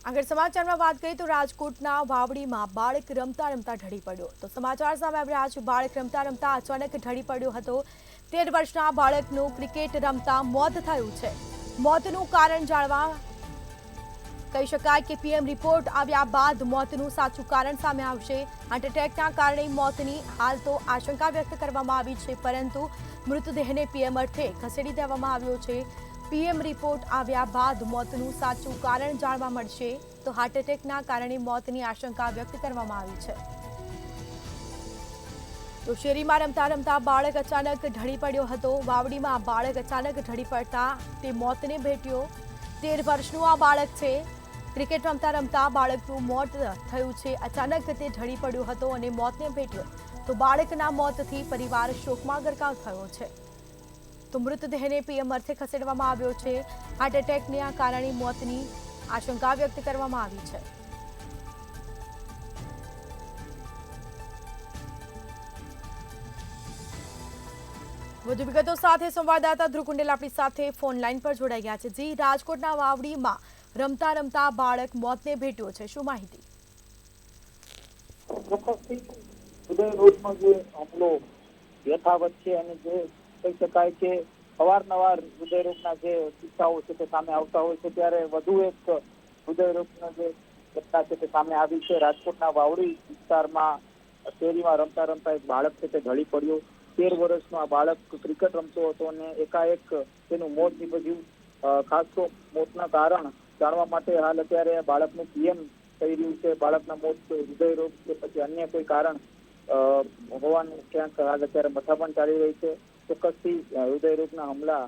આગળ સમાચારમાં વાત કરીએ તો રાજકોટના વાવડીમાં બાળક રમતા રમતા ઢળી પડ્યો તો સમાચાર સામે આવી રહ્યા છે। બાળક રમતા રમતા અચાનક ઢળી પડ્યો હતો। 13 વર્ષના બાળકનું ક્રિકેટ રમતા મોત થયું છે। મોતનું કારણ જાણવા કહી શકાય કે પીએમ રિપોર્ટ આવ્યા બાદ મોતનું સાચું કારણ સામે આવશે। હાર્ટ એટેકના કારણે મોતની હાલ તો આશંકા વ્યક્ત કરવામાં આવી છે, પરંતુ મૃતદેહને પીએમ અર્થે ખસેડી દેવામાં આવ્યો છે। પીએમ રિપોર્ટ આવ્યા બાદ મોતનું સાચું કારણ જાણવા મળશે તો હાર્ટ એટેકના કારણે મોતની આશંકા વ્યક્ત કરવામાં આવી છે। તો શેરીમાં રમતા રમતા બાળક અચાનક ઢળી પડ્યો હતો। વાવડીમાં બાળક અચાનક ઢળી પડતા તે મોતને ભેટ્યો। 13 વર્ષનું આ બાળક છે। ક્રિકેટ રમતા રમતા બાળકનું મોત થયું છે। અચાનક તે ઢળી પડ્યો હતો અને મોતને ભેટ્યો તો બાળકના મોતથી પરિવાર શોકમાં ગરકાવ થયો છે। તો મૃતદેહને પીએમ અર્થે ખસેડવામાં આવ્યો છે। હાર્ટ એટેકના કારણે મોતની આશંકા વ્યક્ત કરવામાં આવી છે। વધુ વિગતો સાથે સંવાદદાતા ધ્રુવ કુંડેલ આપણી સાથે ફોન લાઈન પર જોડાઈ ગયા છે। જી, રાજકોટના વાવડીમાં રમતા રમતા બાળક મોતને ભેટ્યો છે, શું માહિતી? હૃદયરોગનો જે હુમલો યથાવત છે અને જે કહી શકાય કે અવારનવાર હૃદયરોગના જે કિસ્સાઓ છે તે સામે આવતા હોય છે, ત્યારે વધુ એક હૃદયરોગનો જે ઘટના છે તે સામે આવી છે। રાજકોટના વાવડી વિસ્તારમાં શેરીમાં રમતા રમતા એક બાળક છે તે ઢળી પડ્યો। 13 વર્ષનો આ બાળક ક્રિકેટ રમતો હતો અને એકાએક તેનું મોત નીપજ્યું। ખાસ તો મોતના કારણ જાણવા માટે હાલ અત્યારે બાળકનું પીએમ થઈ રહ્યું છે। બાળકના મોત હૃદયરોગ કે પછી અન્ય કોઈ કારણ હોવાનું ક્યાંક હાલ અત્યારે મથામણ ચાલી રહી છે। ચોક્કસથી હૃદયરોગના હુમલા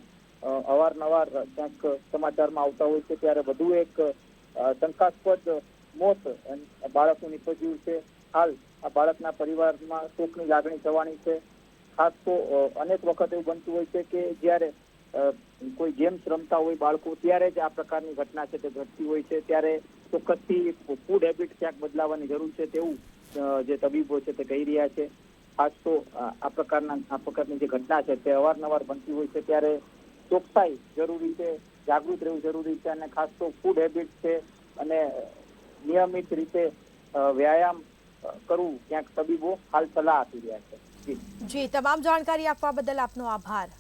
અવારનવાર ક્યાંક સમાચારમાં આવતા હોય છે, ત્યારે વધુ એક શંકાસ્પદ મોત બાળકનું નીપજ્યું છે। હાલ આ બાળકના પરિવારમાં શોકની લાગણી થવાની છે। ખાસ તો અનેક વખત એવું બનતું હોય છે કે જ્યારે કોઈ ગેમ્સ રમતા હોય બાળકો, ત્યારે જ આ પ્રકારની ઘટના છે તે ઘટતી હોય છે। ત્યારે ચોક્કસથી ફૂડ હેબિટ ક્યાંક બદલાવાની જરૂર છે તેવું જે તબીબો છે તે કહી રહ્યા છે। ખાસ તો આ પ્રકારની જે ઘટના છે તે અવારનવાર બનતી હોય છે, ત્યારે ચોકસાઈ જરૂરી છે, જાગૃત રહેવું જરૂરી છે, અને ખાસ તો ફૂડ હેબિટ છે અને નિયમિત રીતે વ્યાયામ કરવું ક્યાંક તબીબો હાલ સલાહ આપી રહ્યા છે। જી, તમામ જાણકારી આપવા બદલ આપનો આભાર।